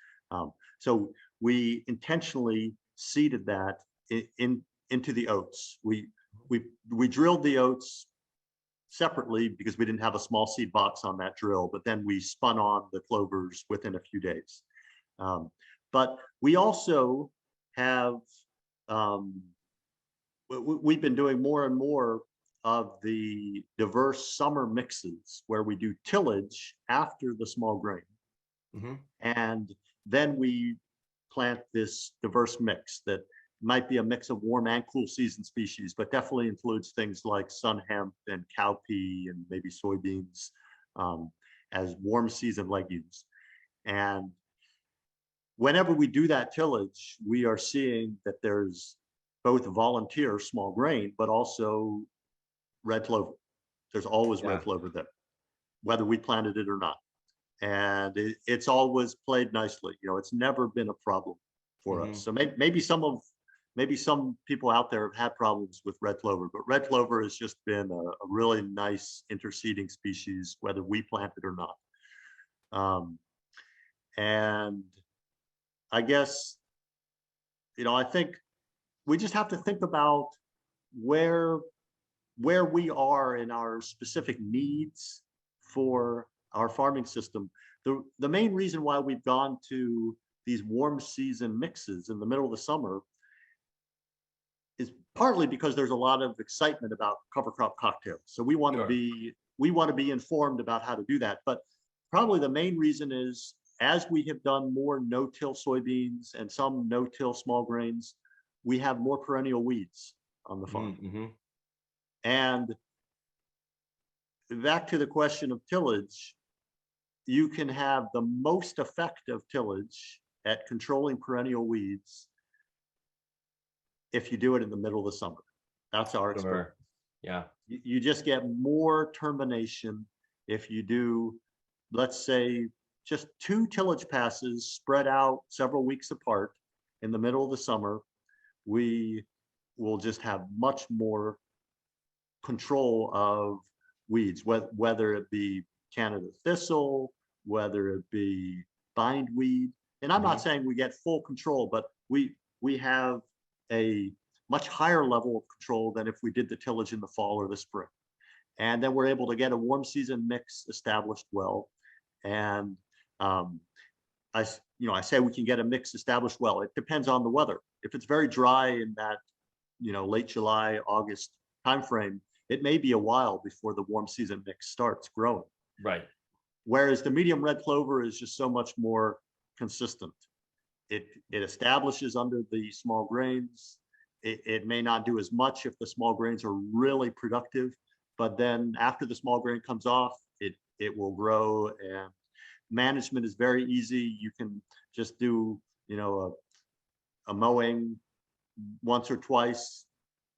B: So we intentionally seeded that into the oats. We drilled the oats separately because we didn't have a small seed box on that drill, but then we spun on the clovers within a few days. But we also have, we've been doing more and more of the diverse summer mixes, where we do tillage after the small grain.
A: Mm-hmm.
B: And then we plant this diverse mix that might be a mix of warm and cool season species, but definitely includes things like sun hemp and cowpea and maybe soybeans as warm season legumes. And whenever we do that tillage, we are seeing that there's both volunteer small grain, but also red clover. There's always red clover there, whether we planted it or not. And it's always played nicely. It's never been a problem for us. So maybe some people out there have had problems with red clover, but red clover has just been a really nice interseeding species, whether we plant it or not. And I guess, I think we just have to think about where we are in our specific needs for our farming system. The main reason why we've gone to these warm season mixes in the middle of the summer is partly because there's a lot of excitement about cover crop cocktails. So we want to be informed about how to do that. But probably the main reason is, as we have done more no-till soybeans and some no-till small grains, we have more perennial weeds on the farm.
A: Mm-hmm.
B: And back to the question of tillage, you can have the most effective tillage at controlling perennial weeds if you do it in the middle of the summer. That's our experience.
A: Yeah.
B: You just get more termination if you do, let's say, just 2 tillage passes spread out several weeks apart in the middle of the summer. We will just have much more control of weeds, whether it be Canada thistle, whether it be bindweed. And I'm not saying we get full control, but we have a much higher level of control than if we did the tillage in the fall or the spring. And then we're able to get a warm season mix established well. And I say we can get a mix established well. It depends on the weather. if it's very dry in that, late July, August timeframe, it may be a while before the warm season mix starts growing.
A: Right.
B: Whereas the medium red clover is just so much more consistent. It establishes under the small grains. It may not do as much if the small grains are really productive, but then after the small grain comes off, it will grow, and management is very easy. You can just do, a mowing once or twice,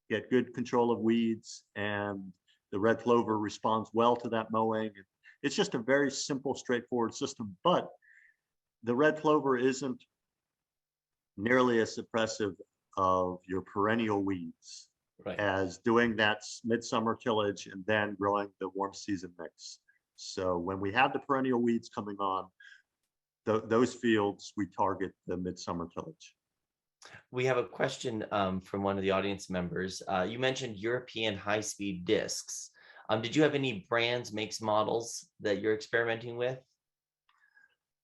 B: get good control of weeds, and the red clover responds well to that mowing. It's just a very simple, straightforward system, but the red clover isn't nearly as suppressive of your perennial weeds as doing that midsummer tillage and then growing the warm season mix. So when we have the perennial weeds coming on, those fields, we target the midsummer tillage.
A: We have a question from one of the audience members. You mentioned European high-speed discs. Did you have any brands, makes, models that you're experimenting with?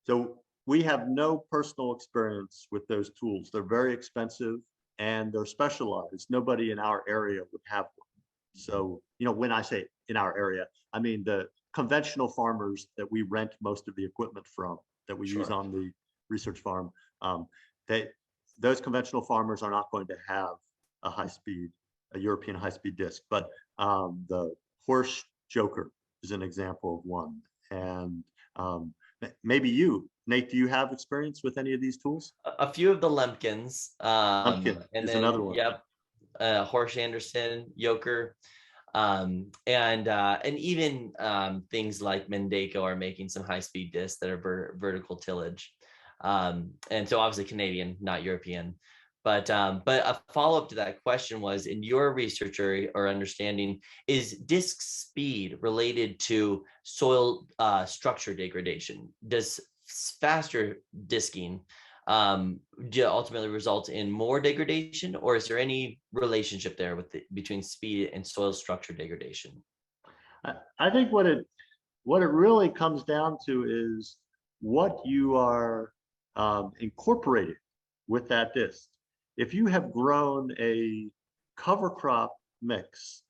B: So we have no personal experience with those tools. They're very expensive and they're specialized. Nobody in our area would have one. So, when I say in our area, I mean the conventional farmers that we rent most of the equipment from, that we use on the research farm. Those conventional farmers are not going to have a European high-speed disc, but the horse joker is an example of one. And maybe you, Nate, do you have experience with any of these tools?
A: A few of the Lemkins.
B: Lumpkin
A: and
B: is
A: then,
B: another one.
A: Yep. Horse Anderson, Yoker. And even things like Mendeco are making some high-speed discs that are vertical tillage. And so obviously Canadian, not European. But a follow-up to that question was, in your research or understanding, is disc speed related to soil structure degradation? Does faster disking ultimately result in more degradation, or is there any relationship there between speed and soil structure degradation?
B: I think what it really comes down to is what you are incorporating with that disc. If you have grown a cover crop mix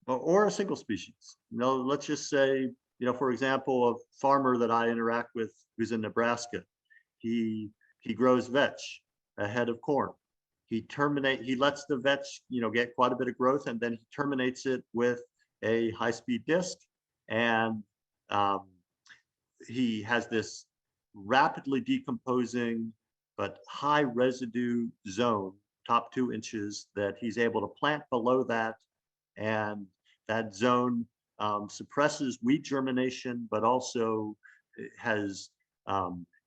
B: or a single species, let's just say, for example, a farmer that I interact with who's in Nebraska, he grows vetch ahead of corn. He lets the vetch, get quite a bit of growth, and then he terminates it with a high-speed disc. And he has this rapidly decomposing but high residue zone, top 2 inches, that he's able to plant below that. And that zone suppresses weed germination, but also has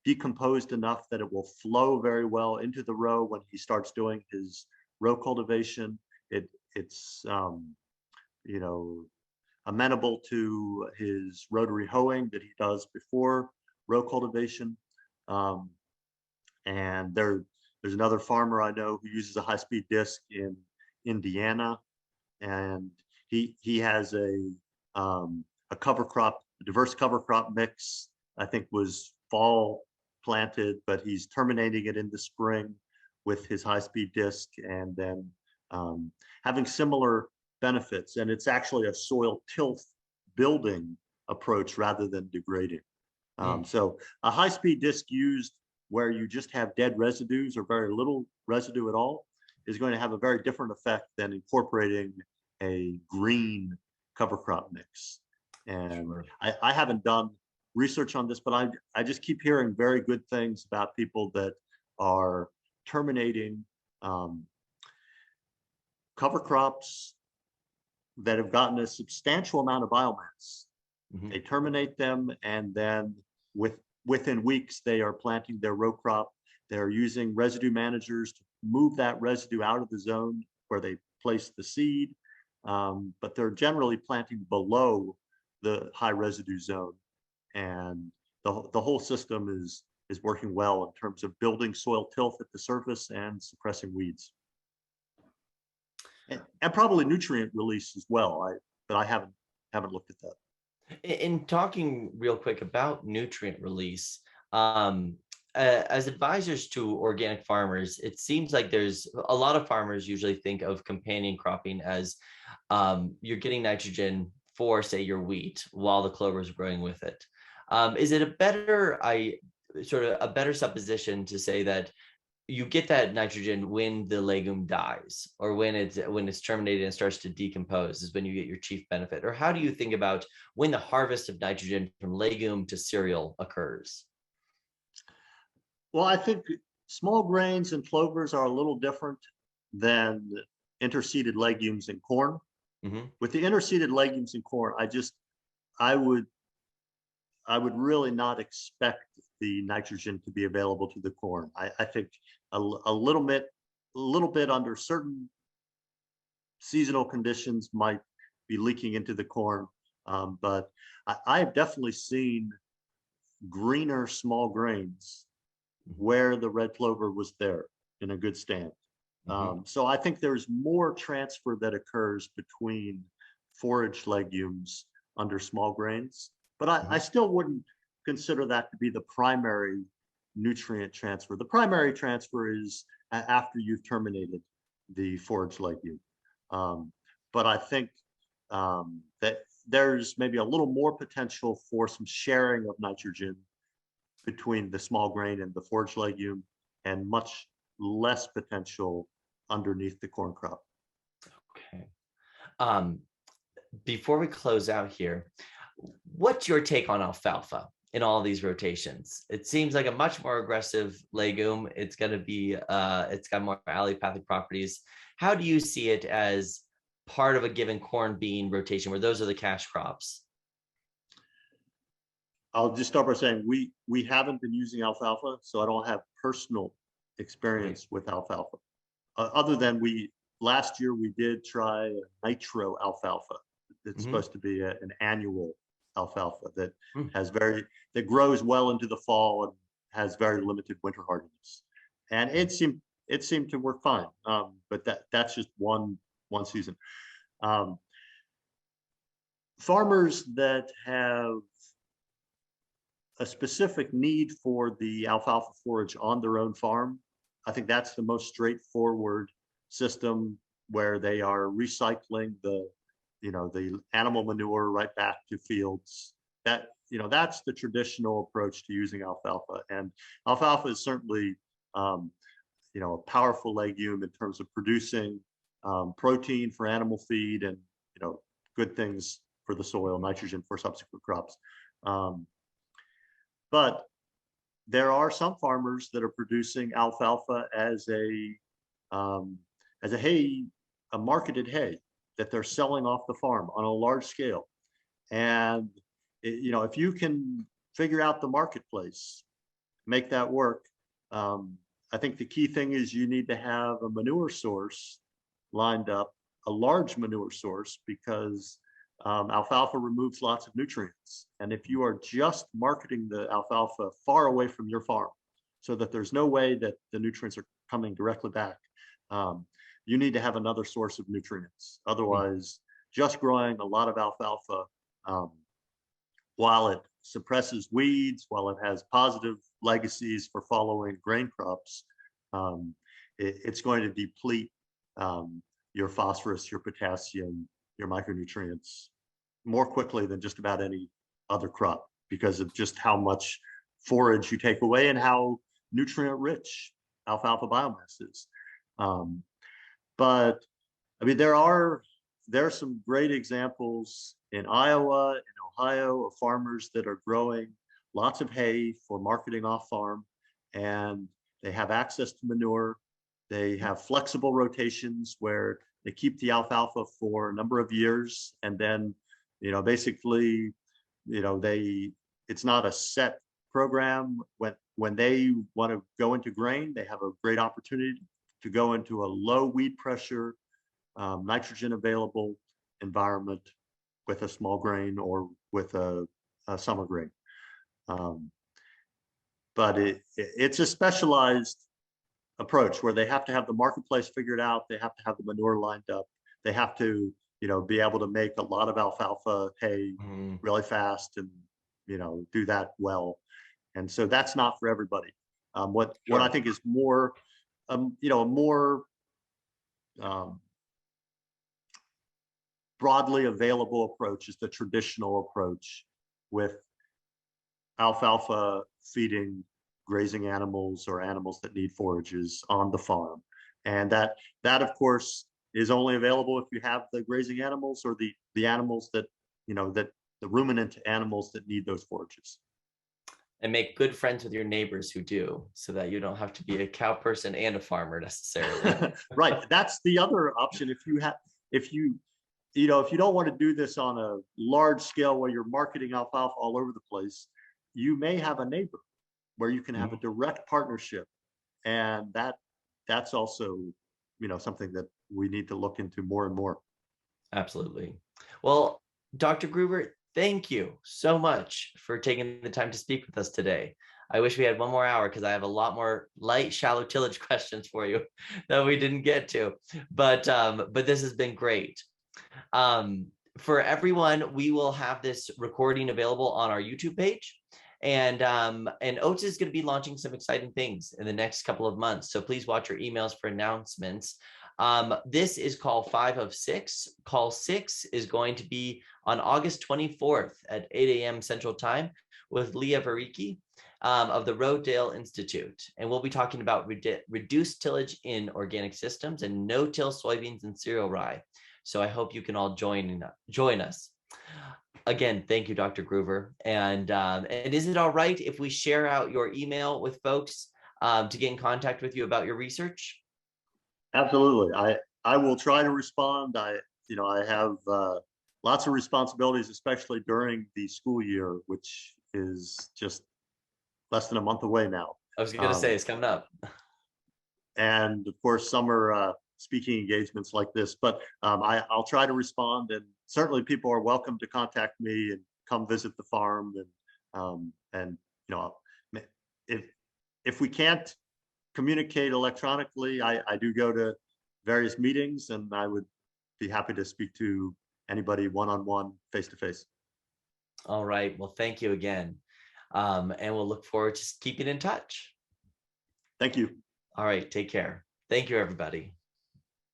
B: decomposed enough that it will flow very well into the row when he starts doing his row cultivation. It's amenable to his rotary hoeing that he does before row cultivation. And there's another farmer I know who uses a high-speed disc in Indiana, and he has a cover crop, a diverse cover crop mix. I think was fall planted, but he's terminating it in the spring with his high-speed disc, and then having similar benefits. And it's actually a soil tilth building approach rather than degrading. So a high-speed disc used where you just have dead residues or very little residue at all is going to have a very different effect than incorporating a green cover crop mix. And I haven't done research on this, but I just keep hearing very good things about people that are terminating cover crops that have gotten a substantial amount of biomass. They terminate them, and then within weeks, they are planting their row crop. They're using residue managers to move that residue out of the zone where they place the seed, but they're generally planting below the high residue zone. And the whole system is working well in terms of building soil tilth at the surface and suppressing weeds. And probably nutrient release as well, but I haven't looked at that.
A: In talking real quick about nutrient release, as advisors to organic farmers, it seems like there's a lot of farmers usually think of companion cropping as you're getting nitrogen for, say, your wheat while the clover is growing with it. Is it a better, sort of a better supposition to say that you get that nitrogen when the legume dies, or when it's terminated and starts to decompose is when you get your chief benefit? Or how do you think about when the harvest of nitrogen from legume to cereal occurs?
B: Well, I think small grains and clovers are a little different than interseeded legumes and corn.
A: Mm-hmm.
B: With the interseeded legumes and corn, I would really not expect the nitrogen to be available to the corn. I think a little bit under certain seasonal conditions might be leaking into the corn. But I've definitely seen greener small grains where the red clover was there in a good stand. So I think there's more transfer that occurs between forage legumes under small grains, but I still wouldn't consider that to be the primary nutrient transfer. The primary transfer is after you've terminated the forage legume. But I think that there's maybe a little more potential for some sharing of nitrogen between the small grain and the forage legume, and much less potential underneath the corn crop.
A: Okay. Before we close out here, what's your take on alfalfa in all these rotations? It seems like a much more aggressive legume. It's going to be, it's got more allelopathic properties. How do you see it as part of a given corn bean rotation, where those are the cash crops?
B: I'll just start by saying we haven't been using alfalfa, so I don't have personal experience with alfalfa. Other than last year we did try nitro alfalfa. It's supposed to be an annual alfalfa that that grows well into the fall and has very limited winter hardiness, and it seemed to work fine. But that's just one season. Farmers that have a specific need for the alfalfa forage on their own farm, I think that's the most straightforward system, where they are recycling the animal manure right back to fields. That's the traditional approach to using alfalfa. And alfalfa is certainly a powerful legume in terms of producing protein for animal feed, and good things for the soil, nitrogen for subsequent crops. But there are some farmers that are producing alfalfa as a marketed hay that they're selling off the farm on a large scale. And if you can figure out the marketplace, make that work. I think the key thing is you need to have a manure source lined up, a large manure source, because alfalfa removes lots of nutrients. And if you are just marketing the alfalfa far away from your farm, so that there's no way that the nutrients are coming directly back, you need to have another source of nutrients. Otherwise, just growing a lot of alfalfa, while it suppresses weeds, while it has positive legacies for following grain crops, it's going to deplete your phosphorus, your potassium, your micronutrients more quickly than just about any other crop, because of just how much forage you take away and how nutrient rich alfalfa biomass is. But I mean, there are some great examples in Iowa and Ohio of farmers that are growing lots of hay for marketing off farm, and they have access to manure. They have flexible rotations where they keep the alfalfa for a number of years, and then basically it's not a set program. When they want to go into grain, they have a great opportunity to go into a low weed pressure, nitrogen available environment with a small grain or with a summer grain. But it's a specialized approach where they have to have the marketplace figured out. They have to have the manure lined up. They have to be able to make a lot of alfalfa hay really fast, and do that well. And so that's not for everybody. What I think is more, a more broadly available approach is the traditional approach with alfalfa feeding grazing animals or animals that need forages on the farm. And that of course is only available if you have the grazing animals or the animals that, that the ruminant animals that need those forages.
A: And make good friends with your neighbors who do, so that you don't have to be a cow person and a farmer necessarily.
B: Right. That's the other option. If you don't want to do this on a large scale where you're marketing alfalfa all over the place, you may have a neighbor where you can have a direct partnership. And that's also, something that we need to look into more and more.
A: Absolutely. Well, Dr. Gruver, thank you so much for taking the time to speak with us today. I wish we had one more hour because I have a lot more light, shallow tillage questions for you that we didn't get to. But this has been great. For everyone, we will have this recording available on our YouTube page. And Oats is going to be launching some exciting things in the next couple of months. So please watch your emails for announcements. This is call 5 of 6. Call 6 is going to be on August 24th at 8 a.m. Central Time with Leah Varicki of the Rodale Institute. And we'll be talking about reduced tillage in organic systems and no-till soybeans and cereal rye. So I hope you can all join us. Again, thank you, Dr. Gruver. And is it all right if we share out your email with folks to get in contact with you about your research?
B: Absolutely. I will try to respond. I have lots of responsibilities, especially during the school year, which is just less than a month away now.
A: I was going to say it's coming up.
B: And of course, summer speaking engagements like this, but I'll try to respond, and certainly people are welcome to contact me and come visit the farm. And if we can't communicate electronically, I do go to various meetings, and I would be happy to speak to anybody one-on-one, face-to-face.
A: All right. Well, thank you again. And we'll look forward to keeping in touch.
B: Thank you.
A: All right. Take care. Thank you, everybody.